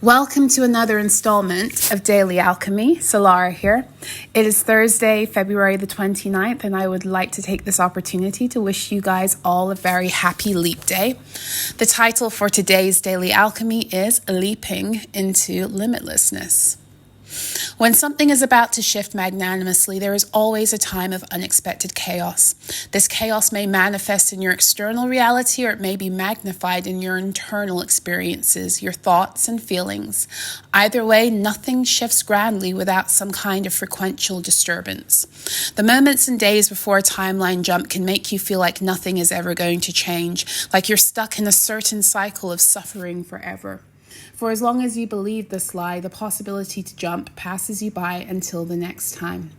Welcome to another installment of Daily Alchemy. Solarah here. It is Thursday, February the 29th, and I would like to take this opportunity to wish you guys all a very happy leap day. The title for today's Daily Alchemy is Leaping into Limitlessness. When something is about to shift magnanimously, there is always a time of unexpected chaos. This chaos may manifest in your external reality, or it may be magnified in your internal experiences, your thoughts and feelings. Either way, nothing shifts grandly without some kind of frequential disturbance. The moments and days before a timeline jump can make you feel like nothing is ever going to change, like you're stuck in a certain cycle of suffering forever. For as long as you believe this lie, the possibility to jump passes you by until the next time.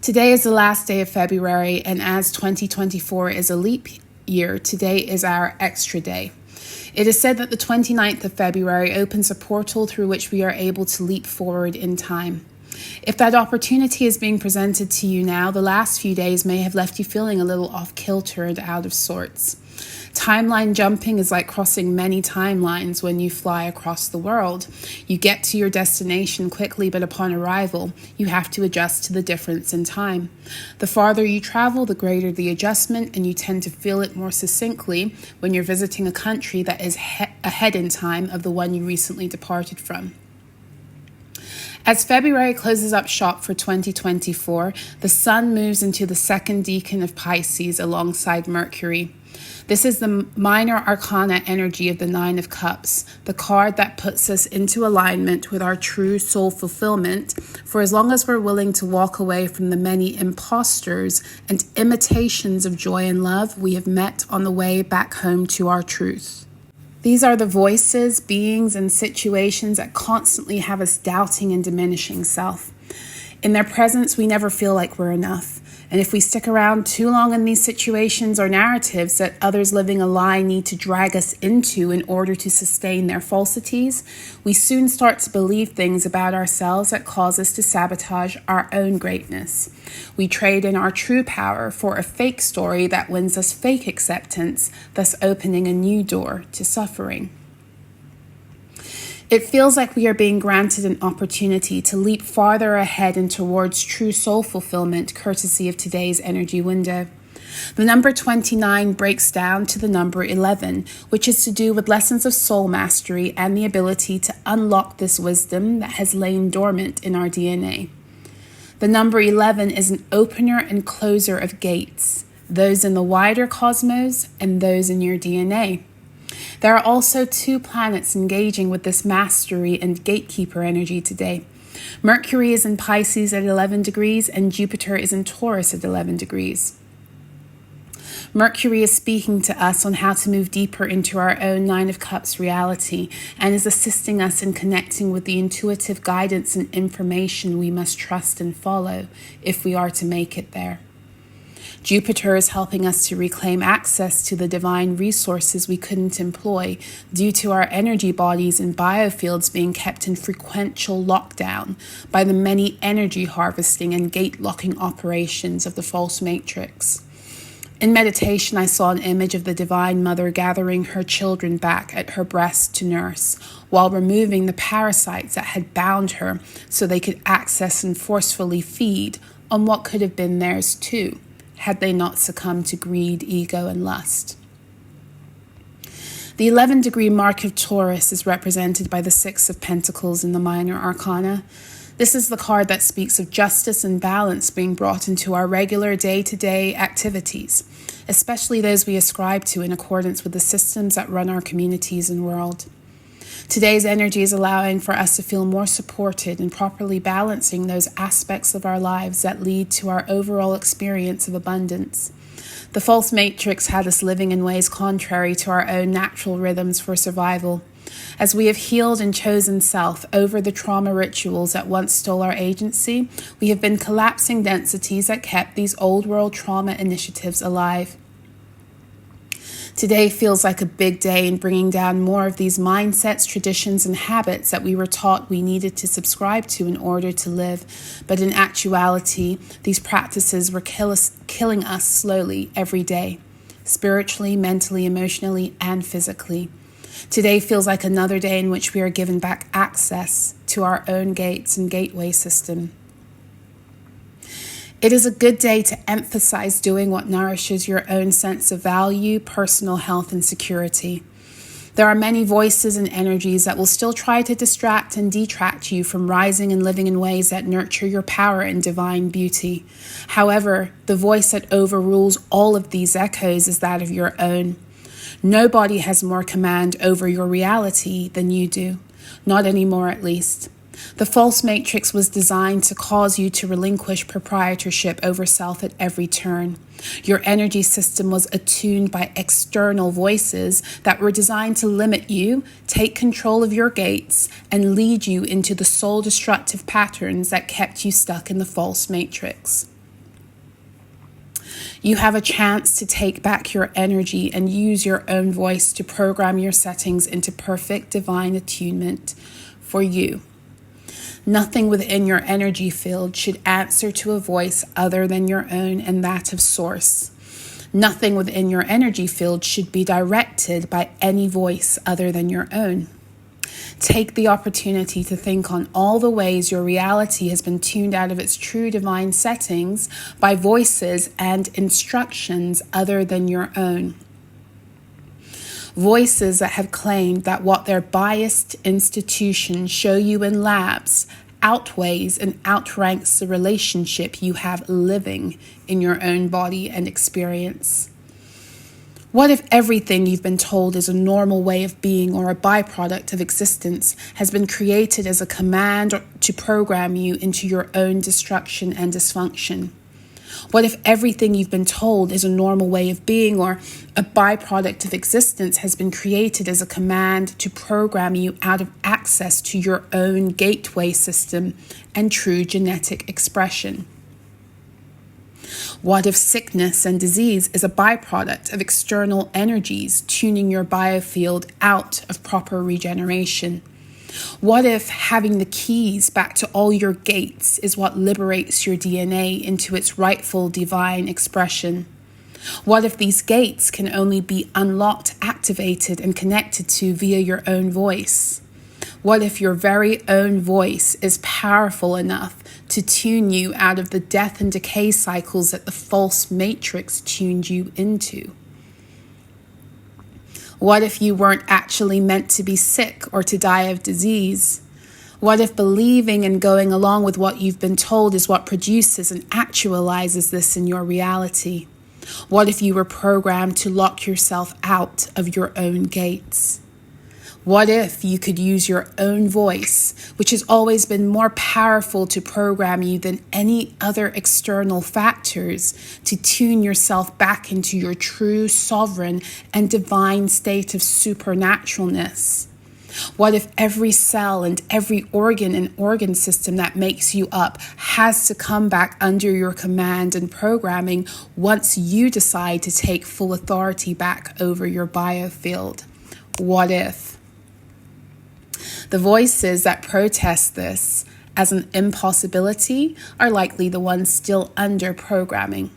Today is the last day of February, and as 2024 is a leap year, today is our extra day. It is said that the 29th of February opens a portal through which we are able to leap forward in time. If that opportunity is being presented to you now, the last few days may have left you feeling a little off-kilter and out of sorts. Timeline jumping is like crossing many timelines when you fly across the world. You get to your destination quickly, but upon arrival, you have to adjust to the difference in time. The farther you travel, the greater the adjustment, and you tend to feel it more succinctly when you're visiting a country that is ahead in time of the one you recently departed from. As February closes up shop for 2024, the Sun moves into the second decan of Pisces alongside Mercury. This is the minor arcana energy of the Nine of Cups, the card that puts us into alignment with our true soul fulfillment for as long as we're willing to walk away from the many imposters and imitations of joy and love we have met on the way back home to our truth. These are the voices, beings, and situations that constantly have us doubting and diminishing self. In their presence, we never feel like we're enough. And if we stick around too long in these situations or narratives that others living a lie need to drag us into in order to sustain their falsities, we soon start to believe things about ourselves that cause us to sabotage our own greatness. We trade in our true power for a fake story that wins us fake acceptance, thus opening a new door to suffering. It feels like we are being granted an opportunity to leap farther ahead and towards true soul fulfillment, courtesy of today's energy window. The number 29 breaks down to the number 11, which is to do with lessons of soul mastery and the ability to unlock this wisdom that has lain dormant in our DNA. The number 11 is an opener and closer of gates, those in the wider cosmos and those in your DNA. There are also two planets engaging with this mastery and gatekeeper energy today. Mercury is in Pisces at 11 degrees and Jupiter is in Taurus at 11 degrees. Mercury is speaking to us on how to move deeper into our own Nine of Cups reality and is assisting us in connecting with the intuitive guidance and information we must trust and follow if we are to make it there. Jupiter is helping us to reclaim access to the divine resources we couldn't employ due to our energy bodies and biofields being kept in frequential lockdown by the many energy harvesting and gate locking operations of the false matrix. In meditation, I saw an image of the Divine Mother gathering her children back at her breast to nurse, while removing the parasites that had bound her so they could access and forcefully feed on what could have been theirs too, had they not succumbed to greed, ego, and lust. The 11-degree mark of Taurus is represented by the Six of Pentacles in the minor arcana. This is the card that speaks of justice and balance being brought into our regular day-to-day activities, especially those we ascribe to in accordance with the systems that run our communities and world. Today's energy is allowing for us to feel more supported and properly balancing those aspects of our lives that lead to our overall experience of abundance. The false matrix had us living in ways contrary to our own natural rhythms for survival. As we have healed and chosen self over the trauma rituals that once stole our agency, we have been collapsing densities that kept these old world trauma initiatives alive. Today feels like a big day in bringing down more of these mindsets, traditions, and habits that we were taught we needed to subscribe to in order to live. But in actuality, these practices were killing us slowly every day, spiritually, mentally, emotionally, and physically. Today feels like another day in which we are given back access to our own gates and gateway system. It is a good day to emphasize doing what nourishes your own sense of value, personal health, and security. There are many voices and energies that will still try to distract and detract you from rising and living in ways that nurture your power and divine beauty. However, the voice that overrules all of these echoes is that of your own. Nobody has more command over your reality than you do. Not anymore, at least. The false matrix was designed to cause you to relinquish proprietorship over self at every turn. Your energy system was attuned by external voices that were designed to limit you, take control of your gates, and lead you into the soul-destructive patterns that kept you stuck in the false matrix. You have a chance to take back your energy and use your own voice to program your settings into perfect divine attunement for you. Nothing within your energy field should answer to a voice other than your own and that of Source. Nothing within your energy field should be directed by any voice other than your own. Take the opportunity to think on all the ways your reality has been tuned out of its true divine settings by voices and instructions other than your own. Voices that have claimed that what their biased institutions show you in labs outweighs and outranks the relationship you have living in your own body and experience. What if everything you've been told is a normal way of being or a byproduct of existence has been created as a command to program you into your own destruction and dysfunction? What if everything you've been told is a normal way of being or a byproduct of existence has been created as a command to program you out of access to your own gateway system and true genetic expression? What if sickness and disease is a byproduct of external energies tuning your biofield out of proper regeneration? What if having the keys back to all your gates is what liberates your DNA into its rightful divine expression? What if these gates can only be unlocked, activated, and connected to via your own voice? What if your very own voice is powerful enough to tune you out of the death and decay cycles that the false matrix tuned you into? What if you weren't actually meant to be sick or to die of disease? What if believing and going along with what you've been told is what produces and actualizes this in your reality? What if you were programmed to lock yourself out of your own gates? What if you could use your own voice, which has always been more powerful to program you than any other external factors, to tune yourself back into your true, sovereign, and divine state of supernaturalness? What if every cell and every organ and organ system that makes you up has to come back under your command and programming once you decide to take full authority back over your biofield? What if? The voices that protest this as an impossibility are likely the ones still under programming.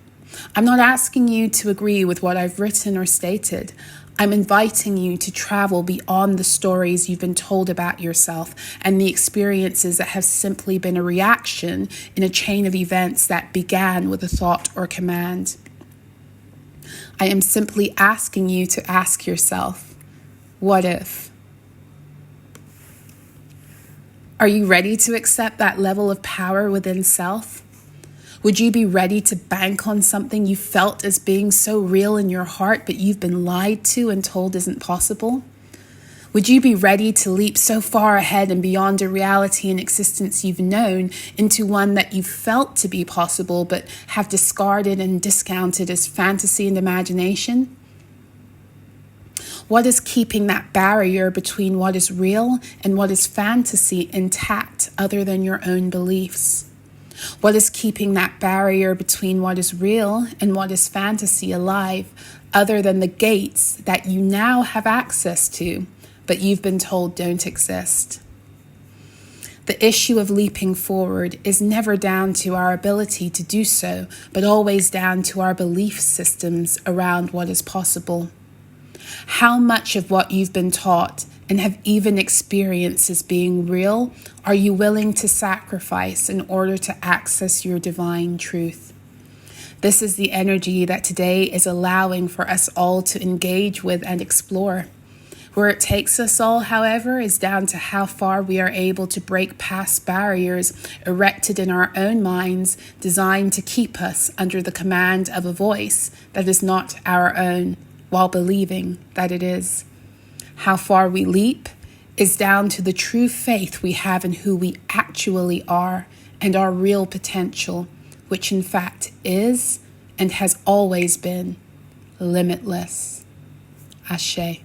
I'm not asking you to agree with what I've written or stated. I'm inviting you to travel beyond the stories you've been told about yourself and the experiences that have simply been a reaction in a chain of events that began with a thought or command. I am simply asking you to ask yourself, what if? Are you ready to accept that level of power within self? Would you be ready to bank on something you felt as being so real in your heart, but you've been lied to and told isn't possible? Would you be ready to leap so far ahead and beyond a reality and existence you've known into one that you felt to be possible, but have discarded and discounted as fantasy and imagination? What is keeping that barrier between what is real and what is fantasy intact other than your own beliefs? What is keeping that barrier between what is real and what is fantasy alive other than the gates that you now have access to, but you've been told don't exist? The issue of leaping forward is never down to our ability to do so, but always down to our belief systems around what is possible. How much of what you've been taught and have even experienced as being real are you willing to sacrifice in order to access your divine truth? This is the energy that today is allowing for us all to engage with and explore. Where it takes us all, however, is down to how far we are able to break past barriers erected in our own minds, designed to keep us under the command of a voice that is not our own, while believing that it is. How far we leap is down to the true faith we have in who we actually are and our real potential, which in fact is and has always been limitless. Ashe.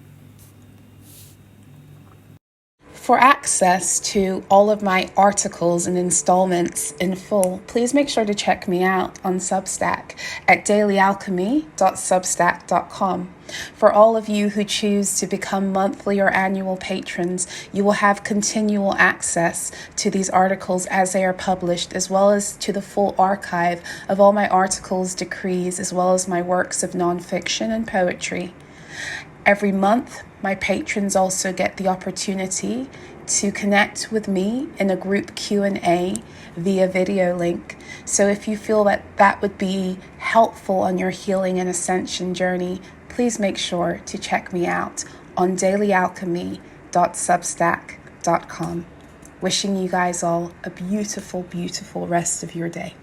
For access to all of my articles and installments in full, please make sure to check me out on Substack at dailyalchemy.substack.com. For all of you who choose to become monthly or annual patrons, you will have continual access to these articles as they are published, as well as to the full archive of all my articles, decrees, as well as my works of nonfiction and poetry. Every month, my patrons also get the opportunity to connect with me in a group Q&A via video link. So if you feel that that would be helpful on your healing and ascension journey, please make sure to check me out on dailyalchemy.substack.com. Wishing you guys all a beautiful, beautiful rest of your day.